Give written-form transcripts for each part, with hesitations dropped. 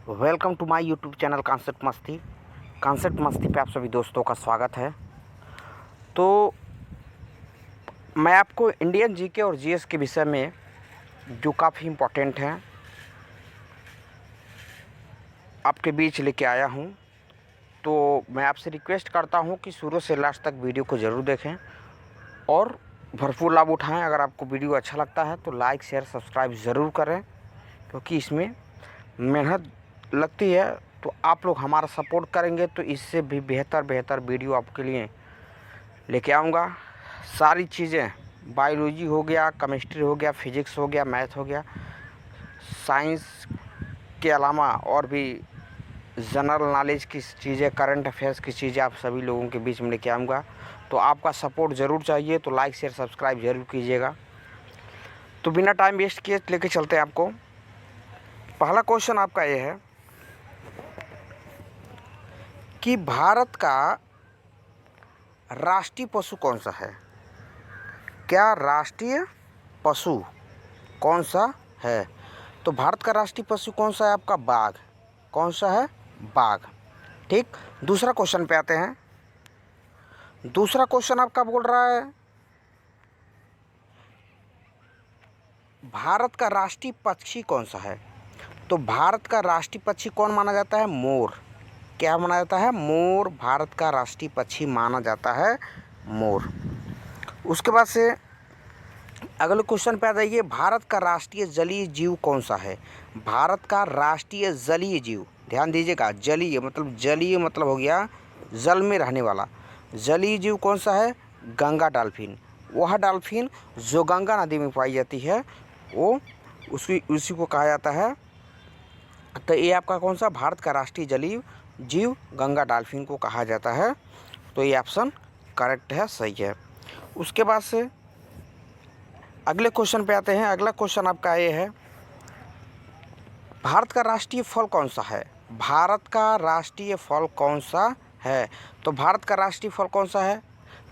Welcome to my YouTube channel concept Masti पे आप सभी दोस्तों का स्वागत है। तो मैं आपको इंडियन जीके और जीएस के विषय में जो काफ़ी इम्पोर्टेंट हैं आपके बीच लेके आया हूं। तो मैं आपसे रिक्वेस्ट करता हूं कि शुरू से लास्ट तक वीडियो को ज़रूर देखें और भरपूर लाभ उठाएं। अगर आपको वीडियो अच्छा लगता है तो लाइक शेयर सब्सक्राइब ज़रूर करें, क्योंकि इसमें मेहनत लगती है। तो आप लोग हमारा सपोर्ट करेंगे तो इससे भी बेहतर वीडियो आपके लिए लेके आऊँगा। सारी चीज़ें, बायोलॉजी हो गया, केमिस्ट्री हो गया, फिजिक्स हो गया, मैथ हो गया, साइंस के अलावा और भी जनरल नॉलेज की चीज़ें, करंट अफेयर्स की चीज़ें आप सभी लोगों के बीच में लेके आऊँगा। तो आपका सपोर्ट ज़रूर चाहिए, तो लाइक शेयर सब्सक्राइब ज़रूर कीजिएगा। तो बिना टाइम वेस्ट किए लेके चलते हैं आपको। पहला क्वेश्चन आपका ये है कि भारत का राष्ट्रीय पशु कौन सा है? क्या राष्ट्रीय पशु कौन सा है? तो भारत का राष्ट्रीय पशु कौन सा है? आपका बाघ। कौन सा है? बाघ। ठीक। दूसरा क्वेश्चन पे आते हैं। दूसरा क्वेश्चन आपका बोल रहा है भारत का राष्ट्रीय पक्षी कौन सा है? तो भारत का राष्ट्रीय पक्षी कौन माना जाता है? मोर। क्या माना जाता है? मोर भारत का राष्ट्रीय पक्षी माना जाता है, मोर। उसके बाद से अगले क्वेश्चन पे आ जाइए। भारत का राष्ट्रीय जलीय जीव कौन सा है? भारत का राष्ट्रीय जलीय जीव, ध्यान दीजिएगा, जलीय मतलब हो गया जल में रहने वाला। जलीय जीव कौन सा है? गंगा डॉल्फिन। वह डॉल्फिन जो गंगा नदी में पाई जाती है वो उसी को कहा जाता है। तो ये आपका कौन सा? भारत का राष्ट्रीय जलीय जीव गंगा डॉल्फिन को कहा जाता है। तो ये ऑप्शन करेक्ट है, सही है। उसके बाद से अगले क्वेश्चन पे आते हैं। अगला क्वेश्चन आपका ये है, भारत का राष्ट्रीय फल कौन सा है? भारत का राष्ट्रीय फल कौन सा है? तो भारत का राष्ट्रीय फल कौन सा है?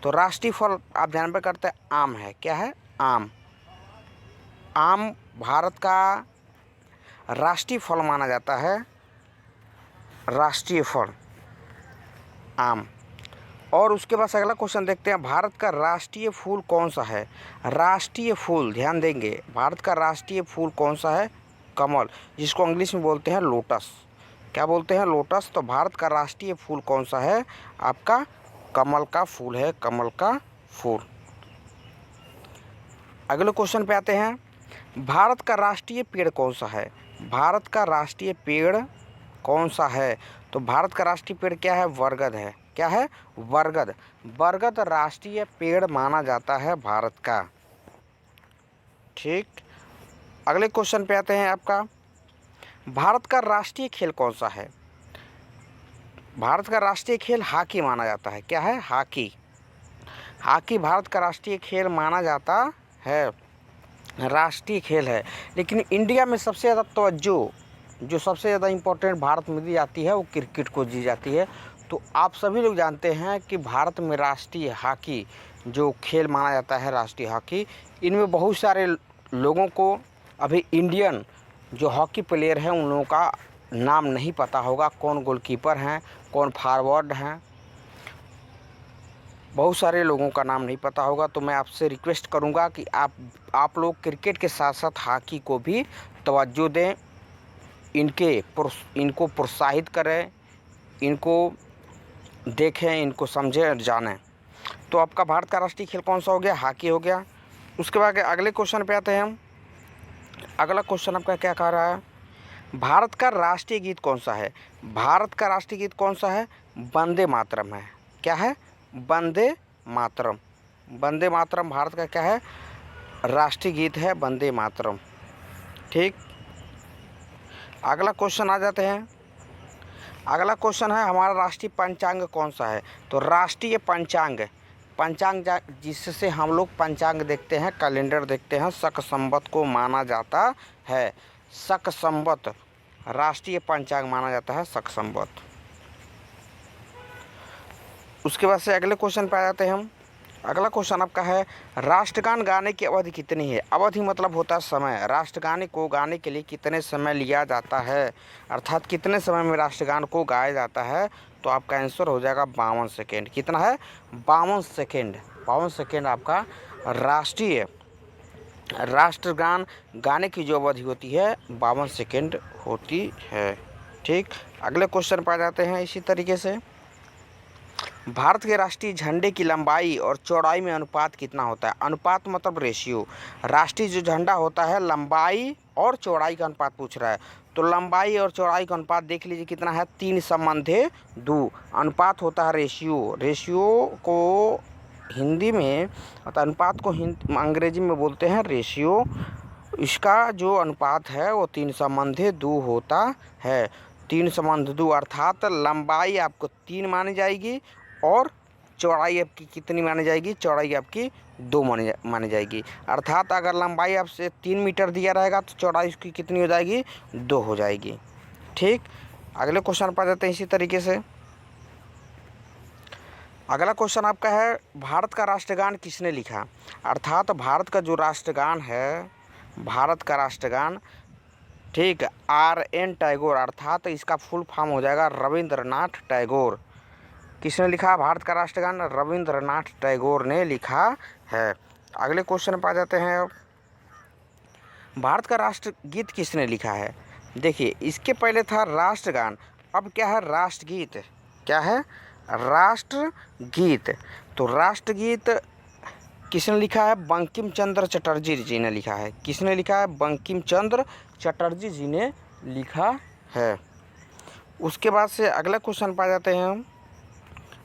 तो राष्ट्रीय फल आप ध्यान पे करते हैं, आम है। क्या है? आम। आम भारत का राष्ट्रीय फल माना जाता है, राष्ट्रीय फल आम। और उसके बाद अगला क्वेश्चन देखते हैं, भारत का राष्ट्रीय फूल कौन सा है? राष्ट्रीय फूल, ध्यान देंगे, भारत का राष्ट्रीय फूल कौन सा है? कमल, जिसको इंग्लिश में बोलते हैं लोटस। क्या बोलते हैं? लोटस। तो भारत का राष्ट्रीय फूल कौन सा है? आपका कमल का फूल है, कमल का फूल। अगले क्वेश्चन पे आते हैं, भारत का राष्ट्रीय पेड़ कौन सा है? भारत का राष्ट्रीय पेड़ कौन सा है? तो भारत का राष्ट्रीय पेड़ क्या है? बरगद है। क्या है? बरगद। बरगद राष्ट्रीय पेड़ माना जाता है भारत का। ठीक। अगले क्वेश्चन पे आते हैं आपका, भारत का राष्ट्रीय खेल कौन सा है? भारत का राष्ट्रीय खेल हॉकी माना जाता है। क्या है? हॉकी। हॉकी भारत का राष्ट्रीय खेल माना जाता है, राष्ट्रीय खेल है। लेकिन इंडिया में सबसे ज़्यादा तवज्जो, जो सबसे ज़्यादा इम्पोर्टेंट भारत में दी जाती है वो क्रिकेट को दी जाती है। तो आप सभी लोग जानते हैं कि भारत में राष्ट्रीय हॉकी जो खेल माना जाता है, राष्ट्रीय हॉकी, इनमें बहुत सारे लोगों को अभी इंडियन जो हॉकी प्लेयर हैं उन लोगों का नाम नहीं पता होगा। कौन गोलकीपर हैं, कौन फॉरवर्ड हैं, बहुत सारे लोगों का नाम नहीं पता होगा। तो मैं आपसे रिक्वेस्ट करूंगा कि आप लोग क्रिकेट के साथ साथ हॉकी को भी तवज्जो दें, इनको प्रोत्साहित करें, इनको देखें, इनको समझें और जानें। तो आपका भारत का राष्ट्रीय खेल कौन सा हो गया? हॉकी हो गया। उसके बाद अगले क्वेश्चन पे आते हैं हम। अगला क्वेश्चन आपका क्या कह रहा है, भारत का राष्ट्रीय गीत कौन सा है? भारत का राष्ट्रीय गीत कौन सा है? वंदे मातरम है। क्या है? वंदे मातरम। वंदे मातरम भारत का क्या है? राष्ट्रीय गीत है, वंदे मातरम। ठीक। अगला क्वेश्चन आ जाते हैं। अगला क्वेश्चन है, हमारा राष्ट्रीय पंचांग कौन सा है? तो राष्ट्रीय पंचांग, जिससे हम लोग पंचांग देखते हैं, कैलेंडर देखते हैं, शक संवत को माना जाता है। शक संवत राष्ट्रीय पंचांग माना जाता है, शक संवत। उसके बाद से अगले क्वेश्चन पे आ जाते हैं हम। अगला क्वेश्चन आपका है, राष्ट्रगान गाने की अवधि कितनी है? अवधि मतलब होता है समय। राष्ट्रगान को गाने के लिए कितने समय लिया जाता है, अर्थात कितने समय में राष्ट्रगान को गाया जाता है? तो आपका आंसर हो जाएगा 52 सेकेंड। कितना है? 52 सेकेंड। 52 सेकेंड आपका राष्ट्रगान गाने की जो अवधि होती है 52 सेकेंड होती है। ठीक, अगले क्वेश्चन पर आ जाते हैं। इसी तरीके से भारत के राष्ट्रीय झंडे की लंबाई और चौड़ाई में अनुपात कितना होता है? अनुपात मतलब रेशियो। राष्ट्रीय जो झंडा होता है लंबाई और चौड़ाई का अनुपात पूछ रहा है, तो लंबाई और चौड़ाई का अनुपात देख लीजिए कितना है, 3:2। अनुपात होता है रेशियो। रेशियो को हिंदी में, अनुपात को अंग्रेजी में बोलते हैं रेशियो। इसका जो अनुपात है वो 3:2 होता है। 3:2 अर्थात लंबाई आपको 3 मानी जाएगी और चौड़ाई आपकी कितनी मानी जाएगी? चौड़ाई आपकी 2 मानी जाएगी। अर्थात अगर लंबाई आपसे 3 मीटर दिया रहेगा तो चौड़ाई उसकी कितनी हो जाएगी? 2 हो जाएगी। ठीक, अगले क्वेश्चन पर जाते हैं। इसी तरीके से अगला क्वेश्चन आपका है, भारत का राष्ट्रगान किसने लिखा? अर्थात भारत का जो राष्ट्रगान है, भारत का राष्ट्रगान, ठीक, RN टैगोर, अर्थात इसका फुल फॉर्म हो जाएगा रविंद्रनाथ टैगोर। किसने लिखा भारत का राष्ट्रगान? रविंद्रनाथ टैगोर ने लिखा है। अगले क्वेश्चन पर आ जाते हैं। भारत का राष्ट्रगीत किसने लिखा है? देखिए, इसके पहले था राष्ट्रगान, अब क्या है? राष्ट्रगीत। क्या है? राष्ट्रगीत। तो राष्ट्रगीत किसने लिखा है? बंकिम चंद्र चटर्जी जी ने लिखा है। किसने लिखा है? बंकिम चंद्र चटर्जी जी ने लिखा है। उसके बाद से अगला क्वेश्चन पर आ जाते हैं हम।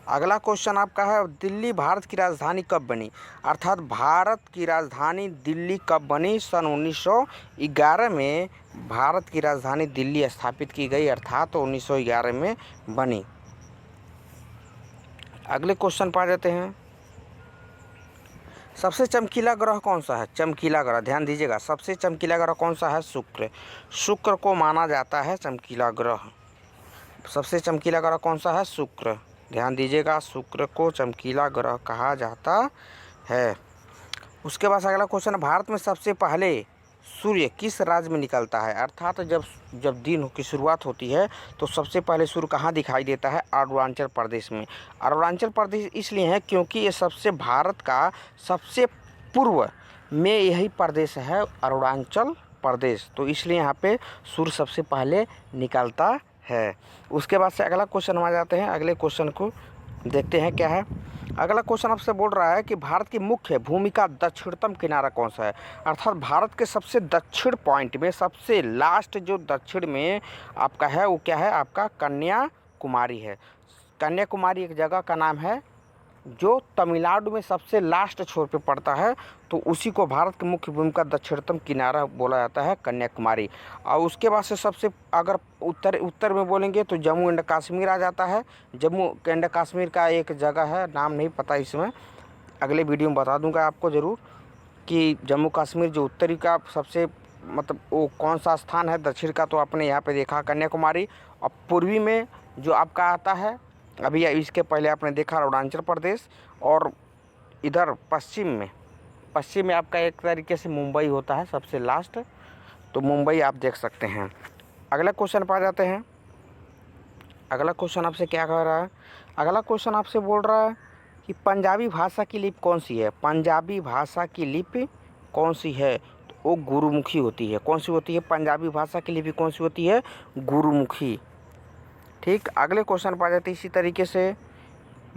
अगला क्वेश्चन आपका है, दिल्ली भारत की राजधानी कब बनी? अर्थात भारत की राजधानी दिल्ली कब बनी? सन 1911 में भारत की राजधानी दिल्ली स्थापित की गई, अर्थात 1911 में बनी। अगले क्वेश्चन पर आ जाते हैं। सबसे चमकीला ग्रह कौन सा है? चमकीला ग्रह, ध्यान दीजिएगा, सबसे चमकीला ग्रह कौन सा है? शुक्र। शुक्र को माना जाता है चमकीला ग्रह। सबसे चमकीला ग्रह कौन सा है? शुक्र। ध्यान दीजिएगा, शुक्र को चमकीला ग्रह कहा जाता है। उसके बाद अगला क्वेश्चन, भारत में सबसे पहले सूर्य किस राज्य में निकलता है? अर्थात जब दिन की शुरुआत होती है तो सबसे पहले सूर्य कहाँ दिखाई देता है? अरुणाचल प्रदेश में। अरुणाचल प्रदेश इसलिए है क्योंकि ये सबसे भारत का सबसे पूर्व में यही प्रदेश है, अरुणाचल प्रदेश, तो इसलिए यहाँ पे सूर्य सबसे पहले निकलता है। उसके बाद से अगला क्वेश्चन आ जाते हैं। अगले क्वेश्चन को देखते हैं क्या है। अगला क्वेश्चन आपसे बोल रहा है कि भारत की मुख्य भूमि का दक्षिणतम किनारा कौन सा है? अर्थात भारत के सबसे दक्षिण पॉइंट में, सबसे लास्ट जो दक्षिण में आपका है वो क्या है? आपका कन्याकुमारी है। कन्याकुमारी एक जगह का नाम है जो तमिलनाडु में सबसे लास्ट छोर पे पड़ता है, तो उसी को भारत के मुख्य भूमि का दक्षिणतम किनारा बोला जाता है, कन्याकुमारी। और उसके बाद से सबसे अगर उत्तर में बोलेंगे तो जम्मू एंड कश्मीर आ जाता है। जम्मू एंड कश्मीर का एक जगह है, नाम नहीं पता इसमें, अगले वीडियो में बता दूंगा आपको ज़रूर कि जम्मू कश्मीर जो उत्तरी का सबसे मतलब वो कौन सा स्थान है, दक्षिण का तो आपने यहाँ पे देखा कन्याकुमारी। और पूर्वी में जो आपका आता है, अभी इसके पहले आपने देखा अरुणाचल प्रदेश, और इधर पश्चिम में आपका एक तरीके से मुंबई होता है सबसे लास्ट, तो मुंबई आप देख सकते हैं। अगला क्वेश्चन पर आ जाते हैं। अगला क्वेश्चन आपसे क्या कह रहा है? अगला क्वेश्चन आपसे बोल रहा है कि पंजाबी भाषा की लिपि कौन सी है? पंजाबी भाषा की लिपि कौन सी है? तो वो गुरुमुखी होती है। कौन सी होती है? पंजाबी भाषा की लिपि कौन सी होती है? गुरुमुखी। ठीक, अगले क्वेश्चन पर आ जाते हैं। इसी तरीके से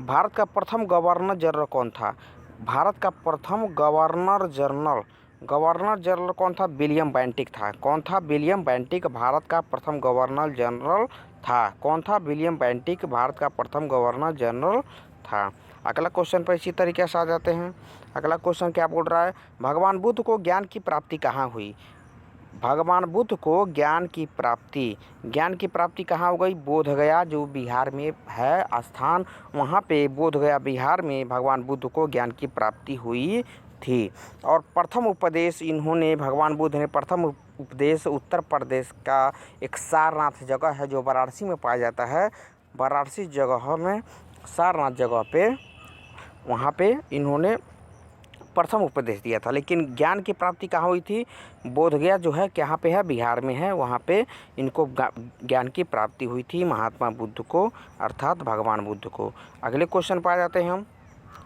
भारत का प्रथम गवर्नर जनरल कौन था? भारत का प्रथम गवर्नर जनरल कौन था? विलियम बेंटिक था। कौन था? विलियम बेंटिक भारत का प्रथम गवर्नर जनरल था। कौन था? विलियम बेंटिक भारत का प्रथम गवर्नर जनरल था। अगला क्वेश्चन पर इसी तरीके से आ जाते हैं। अगला क्वेश्चन क्या बोल रहा है? भगवान बुद्ध को ज्ञान की प्राप्ति कहाँ हुई? भगवान बुद्ध को ज्ञान की प्राप्ति कहाँ हो गई? बोधगया जो बिहार में है स्थान, वहाँ पे बोधगया बिहार में भगवान बुद्ध को ज्ञान की प्राप्ति हुई थी। और प्रथम उपदेश भगवान बुद्ध ने प्रथम उपदेश उत्तर प्रदेश का एक सारनाथ जगह है जो वाराणसी में पाया जाता है। वाराणसी जगह में सारनाथ जगह पे वहाँ पे इन्होंने प्रथम उपदेश दिया था। लेकिन ज्ञान की प्राप्ति कहाँ हुई थी? बोध गया जो है कहाँ पे है? बिहार में है। वहाँ पे इनको ज्ञान की प्राप्ति हुई थी महात्मा बुद्ध को, अर्थात भगवान बुद्ध को। अगले क्वेश्चन पर आ जाते हैं हम।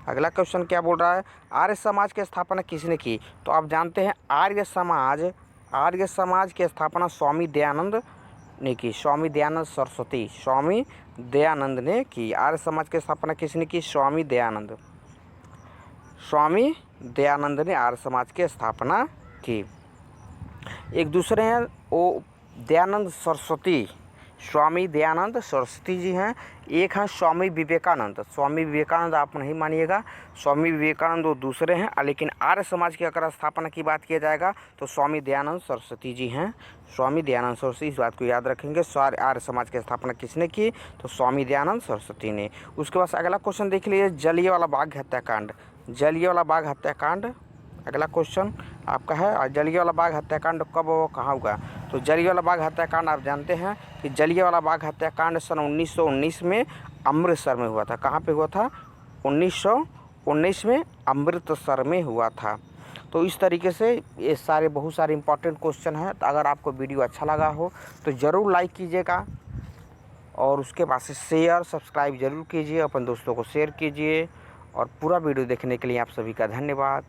अगला क्वेश्चन क्या बोल रहा है? आर्य समाज की स्थापना किसने की? तो आप जानते हैं आर्य समाज की स्थापना स्वामी दयानंद ने की। स्वामी दयानंद सरस्वती, स्वामी दयानंद ने की। आर्य समाज की स्थापना किसने की? स्वामी दयानंद ने आर्य समाज की स्थापना की। एक दूसरे हैं वो दयानंद सरस्वती, स्वामी दयानंद सरस्वती जी हैं। एक हैं स्वामी विवेकानंद आप नहीं मानिएगा, स्वामी विवेकानंद वो दूसरे हैं। लेकिन आर्य समाज की अगर स्थापना की बात किया जाएगा तो स्वामी दयानंद सरस्वती जी हैं। स्वामी दयानंद सरस्वती, इस बात को याद रखेंगे। आर्य समाज की स्थापना किसने की? तो स्वामी दयानंद सरस्वती ने। उसके बाद अगला क्वेश्चन देख लीजिए, जलियांवाला बाग हत्याकांड। जलियांवाला बाग हत्याकांड अगला क्वेश्चन आपका है। जलियांवाला बाग हत्याकांड कब और कहाँ हुआ? तो जलियांवाला बाग हत्याकांड आप जानते हैं कि जलियांवाला बाग हत्याकांड सन 1919 में अमृतसर में हुआ था। कहाँ पे हुआ था? 1919 में अमृतसर में हुआ था। तो इस तरीके से ये बहुत सारे इंपॉर्टेंट क्वेश्चन हैं। तो अगर आपको वीडियो अच्छा लगा हो तो ज़रूर लाइक कीजिएगा और उसके बाद से शेयर सब्सक्राइब ज़रूर कीजिए, अपन दोस्तों को शेयर कीजिए। और पूरा वीडियो देखने के लिए आप सभी का धन्यवाद।